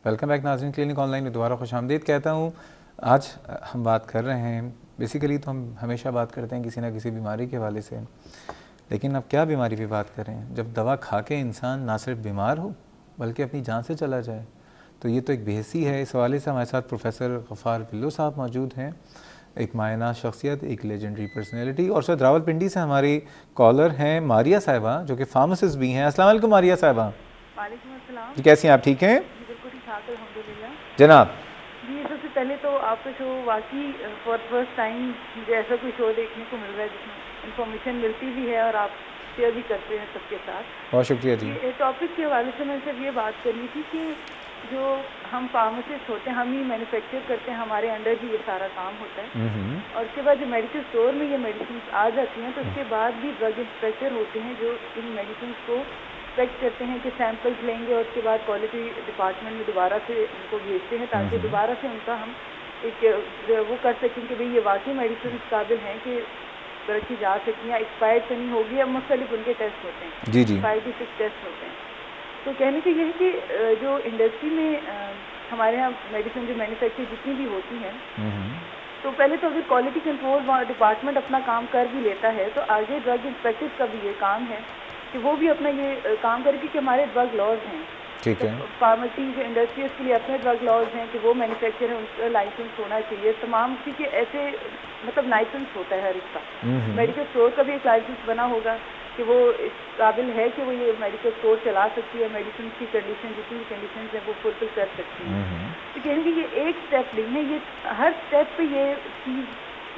Welcome back नाज़रीन, clinic online में दोबारा खुशामदीद कहता हूँ। आज हम बात कर रहे हैं, बेसिकली तो हम हमेशा बात करते हैं किसी ना किसी बीमारी के हवाले से, लेकिन अब क्या बीमारी पे बात कर रहे हैं। जब दवा खा के इंसान ना सिर्फ बीमार हो बल्कि अपनी जान से चला जाए, तो ये तो एक बेहसी है। इस हवाले से हमारे साथ प्रोफेसर गफ़ार बिल्लो साहब मौजूद हैं, एक मायना शख्सियत, एक लेजेंडरी पर्सनैलिटी। और सर रावलपिंडी से हमारी कॉलर हैं मारिया साहिबा, जो कि फार्मासिस्ट भी हैं। अस्सलाम वालेकुम मारिया साहिबा। वालेकुम अस्सलाम जी, कैसी हैं आप? ठीक हैं बिल्कुल ठीक ठाक अल्हम्दुलिल्लाह जनाब? जी। सबसे पहले तो आपका शो वाकई फॉर फर्स्ट टाइम मुझे ऐसा कोई शो देखने को मिल रहा है जिसमें इंफॉर्मेशन मिलती भी है और आप शेयर भी करते हैं सबके साथ। बहुत शुक्रिया जी। ये टॉपिक के हवाले से मैं सिर्फ ये बात करनी थी कि जो हम फार्मासिस्ट होते हैं, हम ही मैन्युफैक्चर करते हैं, हमारे अंडर भी ये सारा काम होता है। और उसके बाद जो मेडिकल स्टोर में ये मेडिसिन आ जाती हैं, तो उसके बाद भी ड्रग इंस्पेक्टर होते हैं जो इन मेडिसिन को इंस्पेक्ट करते हैं कि सैंपल्स लेंगे और उसके बाद क्वालिटी डिपार्टमेंट में दोबारा से उनको भेजते हैं ताकि दोबारा से उनका हम एक वो कर सकें कि भाई ये वाकई मेडिसिन काबिल हैं कि रखी जा सकती हैं, एक्सपायर्ड तो नहीं होगी। अब मुख्तलिफ उनके टेस्ट होते हैं, जी जी। 5 से 6 टेस्ट होते हैं। तो कहने का ये है कि जो इंडस्ट्री में हमारे यहाँ मेडिसिन जो मैन्युफैक्चर जितनी भी होती हैं, तो पहले तो अगर क्वालिटी कंट्रोल डिपार्टमेंट अपना काम कर भी लेता है, तो आगे ड्रग इंस्पेक्टर का भी ये काम है कि वो भी अपना ये काम करे कि हमारे ड्रग लॉज हैं। ठीक है। फार्मेसी जो इंडस्ट्रीज के लिए अपने ड्रग लॉज हैं कि वो मैन्युफैक्चर है, उनका लाइसेंस होना चाहिए तमाम, क्योंकि ऐसे मतलब लाइसेंस होता है हर एक का। मेडिकल स्टोर का भी एक लाइसेंस बना होगा कि वो इस काबिल है कि वो ये मेडिकल स्टोर चला सकती है, मेडिसिन की कंडीशन जितनी भी कंडीशन है वो फुलफिल कर सकती है। तो कहने की ये एक स्टेप नहीं है, ये हर स्टेप पे ये चीज़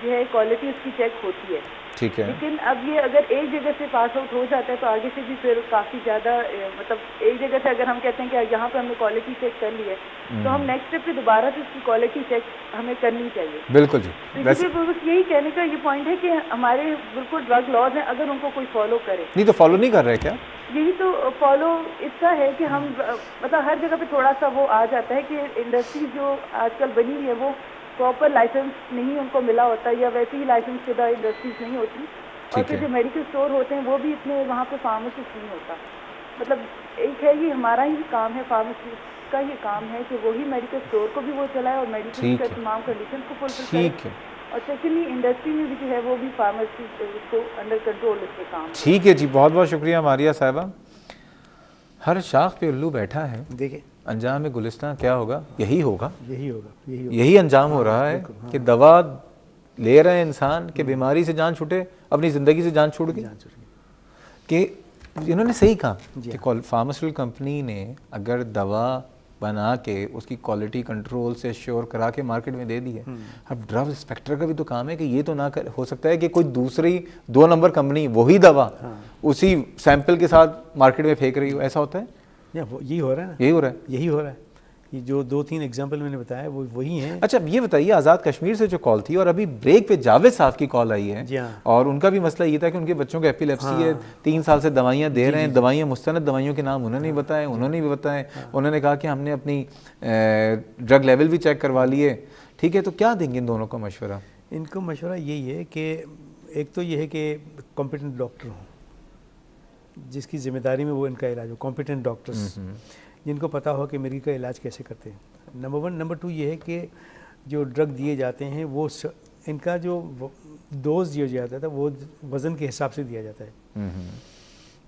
जो है क्वालिटी उसकी चेक होती है। ठीक है। लेकिन अब ये अगर एक जगह से पास आउट हो जाता है तो आगे से भी फिर काफ़ी ज़्यादा मतलब एक जगह से अगर हम कहते हैं कि यहाँ पे हमने क्वालिटी चेक कर ली है, तो हम नेक्स्ट स्टेप पे दोबारा से उसकी क्वालिटी चेक हमें करनी चाहिए। बिल्कुल जी। तो बस यही कहने का ये पॉइंट है कि हमारे बिल्कुल ड्रग लॉज हैं, अगर उनको कोई फॉलो करे। नहीं तो फॉलो नहीं कर रहे क्या? यही तो फॉलो इसका है कि हम मतलब हर जगह पे थोड़ा सा वो आ जाता है कि इंडस्ट्री जो आजकल बनी हुई है वो प्रॉपर लाइसेंस नहीं उनको मिला होता, या वैसे ही लाइसेंस शुदा इंडस्ट्रीज नहीं होती। और फिर जो मेडिकल स्टोर होते हैं वो भी इतने वहाँ पे फार्मासिस्ट नहीं होता। मतलब एक है, ये हमारा ही काम है, फार्मासिस्ट का ही काम है कि वही मेडिकल स्टोर को भी वो चलाए और मेडिसिन का तमाम कंडीशन को फुलफिल करे। और सेकेंडली इंडस्ट्री में भी जो है वो भी फार्मासिस्ट को अंडर कंट्रोल उसके काम। ठीक है जी, बहुत बहुत शुक्रिया मारिया साहिबा। हर शाख पे उल्लू बैठा है, देखिए अंजाम में गुलिस्तान क्या होगा? यही होगा, यही अंजाम हो रहा है कि दवा ले रहे हैं इंसान के बीमारी से जान छूटे, अपनी ज़िंदगी से जान छूट गई। कि इन्होंने सही कहा कि फार्मास्यूटिकल कंपनी ने अगर दवा बना के उसकी क्वालिटी कंट्रोल से श्योर करा के मार्केट में दे दी है, अब ड्रग इंस्पेक्टर का भी तो काम है कि ये तो ना कर, हो सकता है कि कोई दूसरी 2 नंबर कंपनी वही दवा उसी सैंपल के साथ मार्केट में फेंक रही हो। ऐसा होता है? यही हो रहा है, यही हो रहा है। ये जो 2-3 एग्जाम्पल मैंने बताया वो वही हैं। अच्छा, ये बताइए, आज़ाद कश्मीर से जो कॉल थी और अभी ब्रेक पे जावेद साहब की कॉल आई है, और उनका भी मसला ये था कि उनके बच्चों को एपिलेप्सी है, 3 साल से दवाइयाँ दे रहे हैं, दवाइयाँ मुस्तनद दवाइयों के नाम उन्होंने बताए, उन्होंने भी बताए। उन्होंने कहा कि हमने अपनी ड्रग लेवल भी चेक करवा लिए। ठीक है, तो क्या देंगे इन दोनों को मशवरा? इनको मशवरा यही है कि एक तो ये है कि कॉम्पिटेंट डॉक्टर हों जिसकी जिम्मेदारी में वो इनका इलाज हो, कॉम्पिटेंट डॉक्टर्स जिनको पता हो कि मिर्गी का इलाज कैसे करते हैं, नंबर 1। नंबर 2 ये है कि जो ड्रग दिए जाते हैं वो इनका जो डोज दिया जाता था वो वज़न के हिसाब से दिया जाता है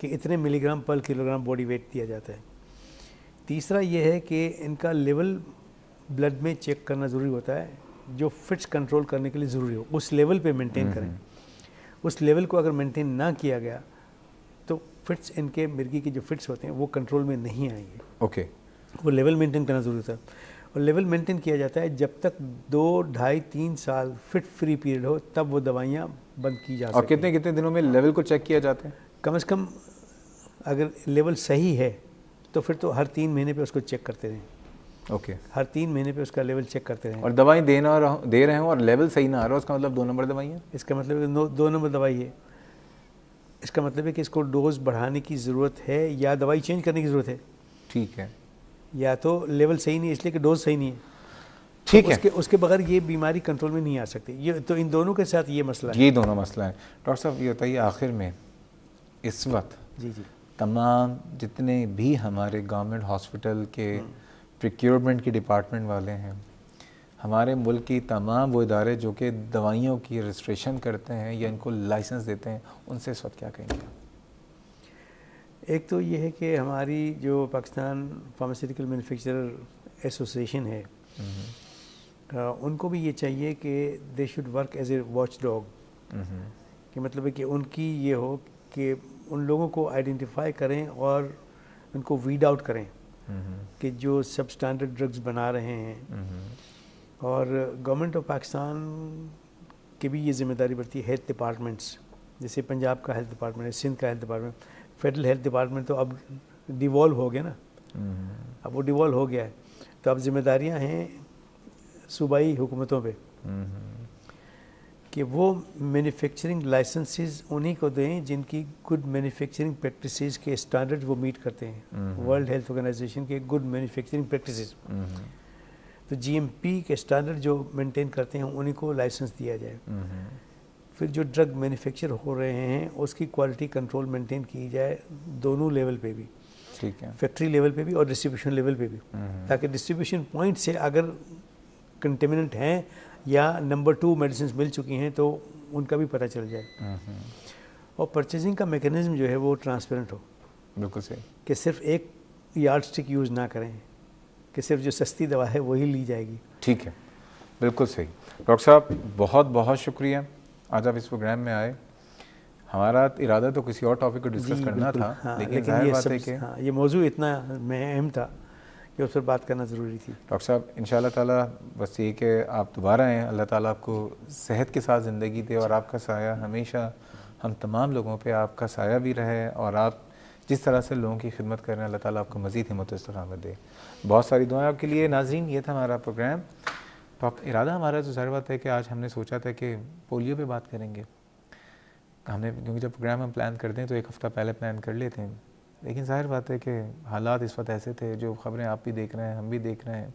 कि इतने मिलीग्राम पर किलोग्राम बॉडी वेट दिया जाता है। तीसरा ये है कि इनका लेवल ब्लड में चेक करना ज़रूरी होता है, जो फिट्स कंट्रोल करने के लिए ज़रूरी हो, उस लेवल पे मेंटेन करें। उस लेवल को अगर मेंटेन ना किया गया तो फिट्स, इनके मिर्गी के जो फिट्स होते हैं वो कंट्रोल में नहीं आएंगे। ओके। वो लेवल मेंटेन करना ज़रूरी था, और लेवल मेंटेन किया जाता है जब तक 2, 2.5, 3 साल फिट फ्री पीरियड हो, तब वो दवाइयाँ बंद की जा सकती हैं। और कितने कितने दिनों में लेवल को चेक किया जाता है? कम से कम अगर लेवल सही है तो फिर तो हर 3 महीने पे उसको चेक करते रहें। ओके। हर 3 महीने पे उसका लेवल चेक करते रहें। और दवाई दे रहे हो और लेवल सही ना आ रहा, उसका मतलब 2 नंबर दवाई है? इसका मतलब 2 नंबर दवाई है। इसका मतलब है कि इसको डोज बढ़ाने की ज़रूरत है या दवाई चेंज करने की ज़रूरत है। ठीक है। या तो लेवल सही नहीं है इसलिए कि डोज सही नहीं है। ठीक है। उसके बगैर ये बीमारी कंट्रोल में नहीं आ सकती। ये तो इन दोनों के साथ ये मसला है। ये दोनों मसला है। डॉक्टर साहब ये बताइए आखिर में इस वक्त जी जी तमाम जितने भी हमारे गवर्नमेंट हॉस्पिटल के प्रिक्योरमेंट की डिपार्टमेंट वाले हैं, हमारे मुल्क की तमाम वो इदारे जो कि दवाइयों की रजिस्ट्रेशन करते हैं या इनको लाइसेंस देते हैं, उनसे इस वक्त क्या कहेंगे? एक तो ये है कि हमारी जो पाकिस्तान फार्मास्यूटिकल मैन्युफैक्चरर एसोसिएशन है, उनको भी ये चाहिए कि they should work as a watchdog, कि मतलब है कि उनकी ये हो कि उन लोगों को आइडेंटिफाई करें और उनको वीड आउट करें कि जो सब स्टैंडर्ड ड्रग्स बना रहे हैं। और गवर्नमेंट ऑफ पाकिस्तान की भी ये जिम्मेदारी बढ़ती है, हेल्थ डिपार्टमेंट्स, जैसे पंजाब का हेल्थ डिपार्टमेंट है, सिंध का health department, federal health department तो अब डिवॉल्व हो गया ना, अब वो डिवॉल्व हो गया है, तो अब जिम्मेदारियां हैं सूबाई हुकूमतों पे कि वो मैन्युफैक्चरिंग लाइसेंसेस उन्हीं को दें जिनकी गुड मैन्युफैक्चरिंग प्रैक्टिसेस के स्टैंडर्ड वो मीट करते हैं, वर्ल्ड हेल्थ ऑर्गेनाइजेशन के गुड मैन्युफैक्चरिंग प्रैक्टिसेस। तो जीएमपी के स्टैंडर्ड जो मेंटेन करते हैं उन्हीं को लाइसेंस दिया जाए। फिर जो ड्रग मैन्युफैक्चर हो रहे हैं उसकी क्वालिटी कंट्रोल मेंटेन की जाए दोनों लेवल पे भी, ठीक है, फैक्ट्री लेवल पे भी और डिस्ट्रीब्यूशन लेवल पे भी, ताकि डिस्ट्रीब्यूशन पॉइंट से अगर कंटेमिनेंट हैं या नंबर 2 मेडिसिन मिल चुकी हैं तो उनका भी पता चल जाए। और परचेजिंग का मैकेनिज्म जो है वो ट्रांसपेरेंट हो, बिल्कुल सही, कि सिर्फ एक यार्ड स्टिक यूज़ ना करें कि सिर्फ जो सस्ती दवा है वही ली जाएगी। ठीक है, बिल्कुल सही। डॉक्टर साहब बहुत बहुत शुक्रिया, आज आप इस प्रोग्राम में आए। हमारा इरादा तो किसी और टॉपिक को डिस्कस करना था, हाँ, लेकिन जाहिर बात है कि हाँ, ये मौजू इतना अहम था कि उस पर बात करना ज़रूरी थी। डॉक्टर साहब इंशाल्लाह ताला बस ये कि आप दोबारा आएँ, अल्लाह ताला आपको सेहत के साथ ज़िंदगी दे और आपका साया हमेशा हम तमाम लोगों पे आपका साया भी रहे, और आप जिस तरह से लोगों की खिदमत कर रहे हैं अल्लाह ताला आपको मज़ीद हिम्मत और इस्तक़ामत दे। बहुत सारी दुआएं आपके लिए। नाज़रीन, ये था हमारा प्रोग्राम। तो अब इरादा हमारा तो ज़ाहिर बात है कि आज हमने सोचा था कि पोलियो पे बात करेंगे हमने, क्योंकि जब प्रोग्राम हम प्लान करते हैं तो एक हफ़्ता पहले प्लान कर लेते हैं, लेकिन ज़ाहिर बात है कि हालात इस वक्त ऐसे थे, जो ख़बरें आप भी देख रहे हैं, हम भी देख रहे हैं,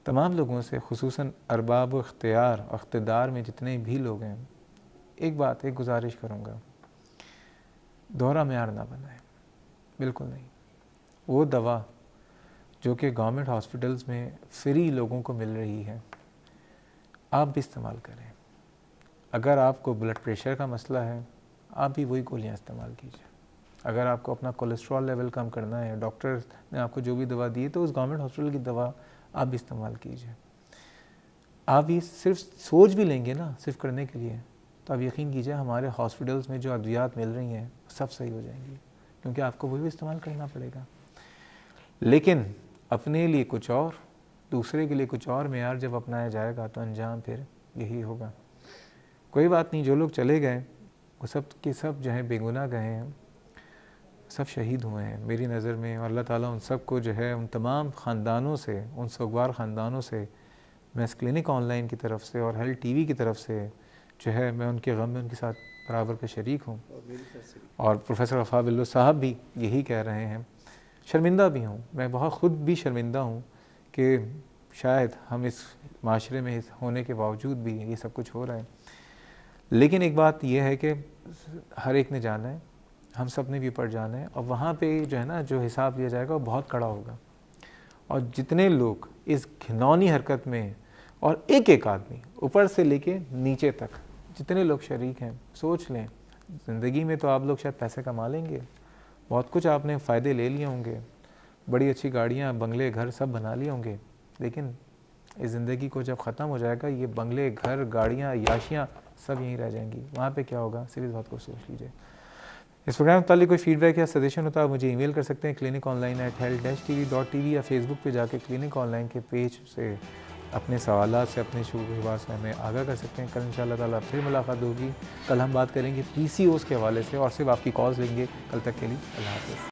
तमाम लोगों से, खुसूसन अरबाब इख्तियार और इख्तिदार में जितने भी लोग हैं, एक गुजारिश करूँगा, दोहरा मेयार ना बनाएं, बिल्कुल नहीं। वो दवा जो कि गवर्नमेंट हॉस्पिटल्स में फ्री लोगों को मिल रही है, आप भी इस्तेमाल करें। अगर आपको ब्लड प्रेशर का मसला है, आप भी वही गोलियां इस्तेमाल कीजिए। अगर आपको अपना कोलेस्ट्रॉल लेवल कम करना है, डॉक्टर ने आपको जो भी दवा दी है तो उस गवर्नमेंट हॉस्पिटल की दवा आप भी इस्तेमाल कीजिए। आप ये सिर्फ सोच भी लेंगे ना सिर्फ करने के लिए, तो आप यकीन कीजिए हमारे हॉस्पिटल्स में जो अद्वियात मिल रही हैं सब सही हो जाएंगी, क्योंकि आपको वही भी इस्तेमाल करना पड़ेगा। लेकिन अपने लिए कुछ और, दूसरे के लिए कुछ और मेयार जब अपनाया जाएगा तो अंजाम फिर यही होगा। कोई बात नहीं, जो लोग चले गए वो सब के सब जो है बेगुनाह गए हैं, सब शहीद हुए हैं मेरी नज़र में, और अल्लाह ताला उन सब को जो है, उन तमाम ख़ानदानों से, उन सोगवार ख़ानदानों से मैं इस क्लिनिक ऑनलाइन की तरफ से और हेल्थ टीवी की तरफ से जो है मैं उनके गम में उनके साथ बराबर पे शरीक हूँ। और प्रोफेसर वफ़ा बिल्लो साहब भी यही कह रहे हैं। शर्मिंदा भी हूँ मैं, बहुत ख़ुद भी शर्मिंदा हूँ कि शायद हम इस माशरे में होने के बावजूद भी ये सब कुछ हो रहा है। लेकिन एक बात यह है कि हर एक ने जाना है, हम सब ने भी ऊपर जाना है, और वहाँ पे जो है ना जो हिसाब दिया जाएगा वो बहुत कड़ा होगा। और जितने लोग इस घिनौनी हरकत में, और एक एक आदमी ऊपर से लेके नीचे तक जितने लोग शरीक हैं, सोच लें ज़िंदगी में तो आप लोग शायद पैसे कमा लेंगे, बहुत कुछ आपने फ़ायदे ले लिए होंगे, बड़ी अच्छी गाड़ियाँ, बंगले, घर सब बना लिए होंगे, लेकिन इस ज़िंदगी को जब ख़त्म हो जाएगा ये बंगले, घर, गाड़ियाँ, याशियाँ सब यहीं रह जाएंगी। वहाँ पे क्या होगा, सिर्फ इस बात को सोच लीजिए। इस प्रोग्राम के ताल्लुक कोई फीडबैक या सजेशन होता है मुझे ईमेल कर सकते हैं cliniconline@health-tv.tv, या फेसबुक पे जाके क्लिनिक ऑनलाइन के पेज से अपने सवालात से, अपने शुरुआत से हमें आगाह कर सकते हैं। कल इंशाअल्लाह ताला फिर मुलाकात होगी। कल हम बात करेंगे PCOS के हवाले से और सिर्फ आपकी कॉल्स लेंगे। कल तक के लिए अल्लाह हाफ़िज़।